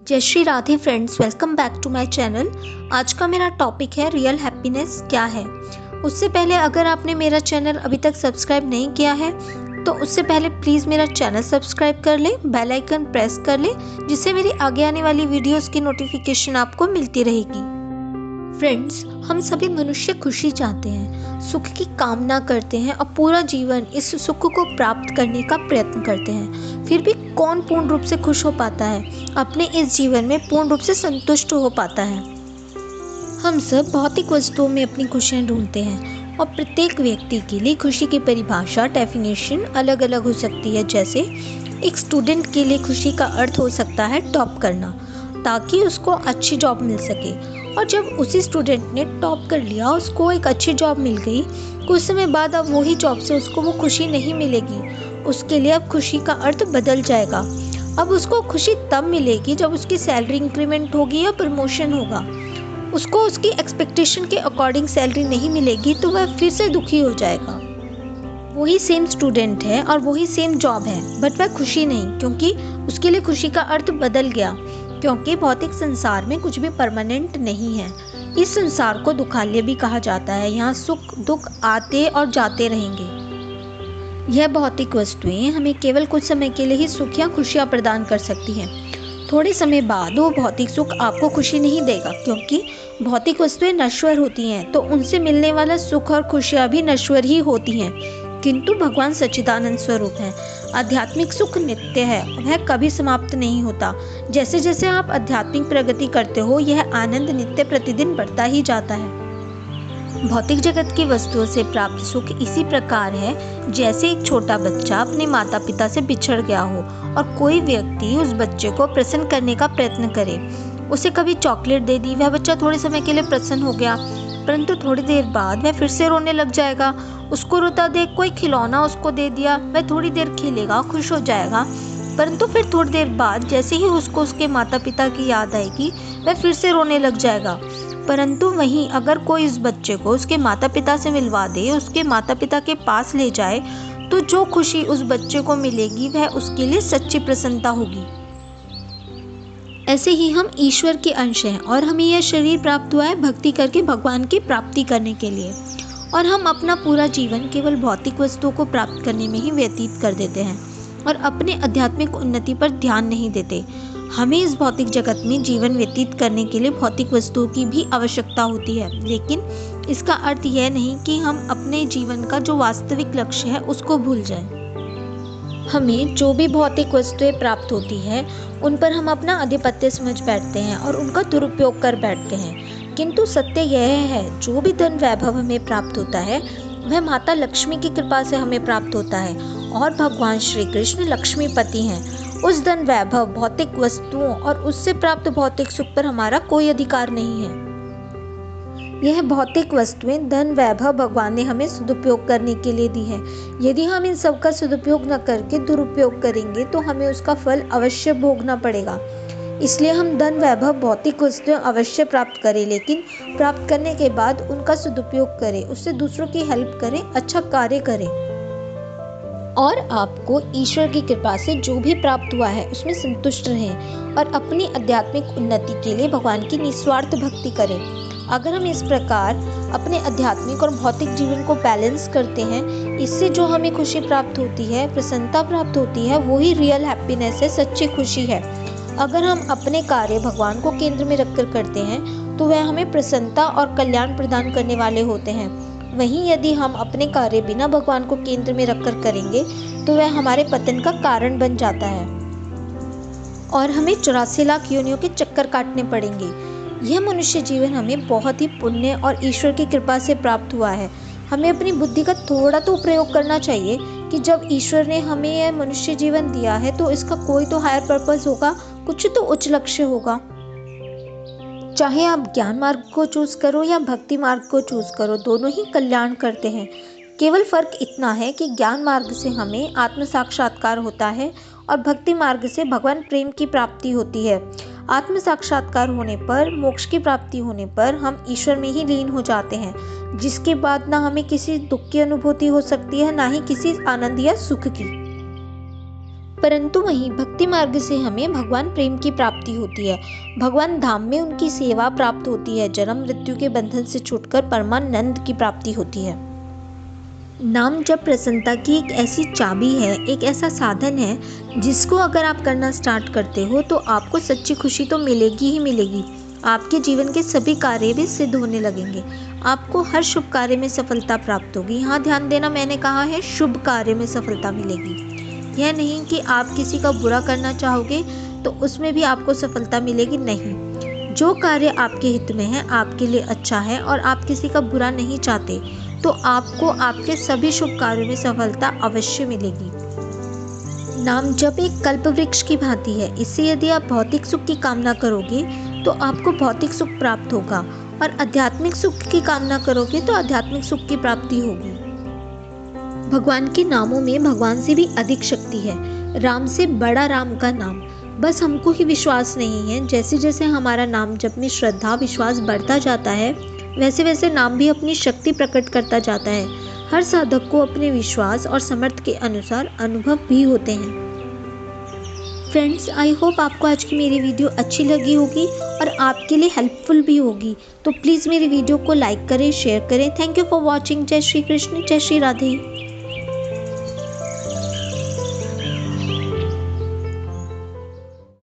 जय Shri Radhe friends, welcome back to my channel. आज का मेरा टॉपिक है रियल हैप्पीनेस क्या है। उससे पहले अगर आपने मेरा चैनल अभी तक सब्सक्राइब नहीं किया है तो उससे पहले प्लीज़ मेरा चैनल सब्सक्राइब कर ले, बेल आइकन प्रेस कर ले, जिससे मेरी आगे आने वाली वीडियोस की नोटिफिकेशन आपको मिलती रहेगी। फ्रेंड्स, हम सभी मनुष्य खुशी चाहते हैं, सुख की कामना करते हैं और पूरा जीवन इस सुख को प्राप्त करने का प्रयत्न करते हैं। फिर भी कौन पूर्ण रूप से खुश हो पाता है, अपने इस जीवन में पूर्ण रूप से संतुष्ट हो पाता है। हम सब भौतिक वस्तुओं में अपनी खुशियाँ ढूंढते हैं और प्रत्येक व्यक्ति के लिए खुशी की परिभाषा डेफिनेशन अलग अलग हो सकती है। जैसे एक स्टूडेंट के लिए खुशी का अर्थ हो सकता है टॉप करना, ताकि उसको अच्छी जॉब मिल सके। और जब उसी स्टूडेंट ने टॉप कर लिया, उसको एक अच्छी जॉब मिल गई, कुछ समय बाद अब वही जॉब से उसको वो खुशी नहीं मिलेगी। उसके लिए अब खुशी का अर्थ बदल जाएगा। अब उसको खुशी तब मिलेगी जब उसकी सैलरी इंक्रीमेंट होगी या प्रमोशन होगा। उसको उसकी एक्सपेक्टेशन के अकॉर्डिंग सैलरी नहीं मिलेगी तो वह फिर से दुखी हो जाएगा। वही सेम स्टूडेंट है और वही सेम जॉब है, बट वह खुशी नहीं, क्योंकि उसके लिए खुशी का अर्थ बदल गया। क्योंकि भौतिक संसार में कुछ भी परमानेंट नहीं है। इस संसार को दुखालय भी कहा जाता है। यहाँ सुख दुख आते और जाते रहेंगे। यह भौतिक वस्तुएं हमें केवल कुछ समय के लिए ही सुख या खुशियाँ प्रदान कर सकती हैं। थोड़े समय बाद वो भौतिक सुख आपको खुशी नहीं देगा, क्योंकि भौतिक वस्तुएं नश्वर होती हैं, तो उनसे मिलने वाला सुख और खुशियाँ भी नश्वर ही होती हैं। किंतु भगवान सच्चिदानंद स्वरूप हैं। आध्यात्मिक सुख नित्य है, वह कभी समाप्त नहीं होता। जैसे जैसे आप आध्यात्मिक प्रगति करते हो, यह आनंद नित्य प्रतिदिन बढ़ता ही जाता है। भौतिक जगत की वस्तुओं से प्राप्त सुख इसी प्रकार है जैसे एक छोटा बच्चा अपने माता पिता से बिछड़ गया हो और कोई व्यक्ति उस बच्चे को प्रसन्न करने का प्रयत्न करे। उसे कभी चॉकलेट दे दी, वह बच्चा थोड़े समय के लिए प्रसन्न हो गया, परंतु थोड़ी देर बाद वह फिर से रोने लग जाएगा। उसको रोता देख कोई खिलौना उसको दे दिया, वह थोड़ी देर खेलेगा, खुश हो जाएगा, परंतु फिर थोड़ी देर बाद जैसे ही उसको उसके माता पिता की याद आएगी, वह फिर से रोने लग जाएगा। परंतु वहीं अगर कोई इस बच्चे को उसके माता पिता से मिलवा दे, उसके माता पिता के पास ले जाए, तो जो खुशी उस बच्चे को मिलेगी वह उसके लिए सच्ची प्रसन्नता होगी। ऐसे ही हम ईश्वर के अंश हैं और हमें यह शरीर प्राप्त हुआ है भक्ति करके भगवान की प्राप्ति करने के लिए। और हम अपना पूरा जीवन केवल भौतिक वस्तुओं को प्राप्त करने में ही व्यतीत कर देते हैं और अपने आध्यात्मिक उन्नति पर ध्यान नहीं देते। हमें इस भौतिक जगत में जीवन व्यतीत करने के लिए भौतिक वस्तुओं की भी आवश्यकता होती है, लेकिन इसका अर्थ यह नहीं कि हम अपने जीवन का जो वास्तविक लक्ष्य है उसको भूल जाएं। हमें जो भी भौतिक वस्तुएं प्राप्त होती है उन पर हम अपना आधिपत्य समझ बैठते हैं और उनका दुरुपयोग कर बैठते हैं। किंतु सत्य यह है, जो भी धन वैभव हमें प्राप्त होता है वह माता लक्ष्मी की कृपा से हमें प्राप्त होता है और भगवान श्री कृष्ण लक्ष्मीपति हैं। उस धन वैभव भौतिक वस्तुओं और उससे प्राप्त भौतिक सुख पर हमारा कोई अधिकार नहीं है। यह भौतिक वस्तुएं धन वैभव भगवान ने हमें सदुपयोग करने के लिए दी है। यदि हम इन सब का सदुपयोग न करके दुरुपयोग करेंगे तो हमें उसका फल अवश्य भोगना पड़ेगा। इसलिए हम धन वैभव भौतिक वस्तुएं अवश्य प्राप्त करें, लेकिन प्राप्त करने के बाद उनका सदुपयोग करें, उससे दूसरों की हेल्प करें, अच्छा कार्य करें। और आपको ईश्वर की कृपा से जो भी प्राप्त हुआ है उसमें संतुष्ट रहें और अपनी आध्यात्मिक उन्नति के लिए भगवान की निस्वार्थ भक्ति करें। अगर हम इस प्रकार अपने आध्यात्मिक और भौतिक जीवन को बैलेंस करते हैं, इससे जो हमें खुशी प्राप्त होती है, प्रसन्नता प्राप्त होती है, वही रियल हैप्पीनेस है, सच्ची खुशी है। अगर हम अपने कार्य भगवान को केंद्र में रखकर करते हैं तो वह हमें प्रसन्नता और कल्याण प्रदान करने वाले होते हैं। वहीं यदि हम अपने कार्य बिना भगवान को केंद्र में रखकर करेंगे तो वह हमारे पतन का कारण बन जाता है और हमें 84 लाख योनियों के चक्कर काटने पड़ेंगे। यह मनुष्य जीवन हमें बहुत ही पुण्य और ईश्वर की कृपा से प्राप्त हुआ है। हमें अपनी बुद्धि का थोड़ा तो प्रयोग करना चाहिए कि जब ईश्वर ने हमें यह मनुष्य जीवन दिया है तो इसका कोई तो हायर पर्पस होगा, कुछ तो उच्च लक्ष्य होगा। चाहे आप ज्ञान मार्ग को चूज करो या भक्ति मार्ग को चूज करो, दोनों ही कल्याण करते हैं। केवल फर्क इतना है कि ज्ञान मार्ग से हमें आत्म साक्षात्कार होता है और भक्ति मार्ग से भगवान प्रेम की प्राप्ति होती है। आत्म साक्षात्कार होने पर, मोक्ष की प्राप्ति होने पर हम ईश्वर में ही लीन हो जाते हैं, जिसके बाद ना हमें किसी दुख की अनुभूति हो सकती है, ना ही किसी आनंद या सुख की। परंतु वहीं भक्ति मार्ग से हमें भगवान प्रेम की प्राप्ति होती है, भगवान धाम में उनकी सेवा प्राप्त होती है, जन्म मृत्यु के बंधन से छूटकर परमानंद की प्राप्ति होती है। नाम जप प्रसन्नता की एक ऐसी चाबी है, एक ऐसा साधन है जिसको अगर आप करना स्टार्ट करते हो तो आपको सच्ची खुशी तो मिलेगी ही मिलेगी। आपके जीवन के सभी कार्य भी सिद्ध होने लगेंगे, आपको हर शुभ कार्य में सफलता प्राप्त होगी। यहाँ ध्यान देना, मैंने कहा है शुभ कार्य में सफलता मिलेगी, यह नहीं कि आप किसी का बुरा करना चाहोगे तो उसमें भी आपको सफलता मिलेगी, नहीं। जो कार्य आपके हित में है, आपके लिए अच्छा है और आप किसी का बुरा नहीं चाहते तो आपको आपके सभी शुभ कार्यों में सफलता अवश्य मिलेगी। नाम जप एक कल्प वृक्ष की भांति है, इससे यदि आप भौतिक सुख की कामना करोगे तो आपको भौतिक सुख प्राप्त होगा और आध्यात्मिक सुख की कामना करोगे तो आध्यात्मिक सुख की प्राप्ति होगी। भगवान के नामों में भगवान से भी अधिक शक्ति है, राम से बड़ा राम का नाम। बस हमको ही विश्वास नहीं है। जैसे जैसे हमारा नाम जप में श्रद्धा विश्वास बढ़ता जाता है, वैसे वैसे नाम भी अपनी शक्ति प्रकट करता जाता है। हर साधक को अपने विश्वास और समर्थ के अनुसार अनुभव भी होते हैं। फ्रेंड्स, आई होप आपको आज की मेरी वीडियो अच्छी लगी होगी और आपके लिए हेल्पफुल भी होगी। तो प्लीज़ मेरी वीडियो को लाइक करें, शेयर करें। Thank you for watching. जय श्री कृष्ण, जय श्री राधे।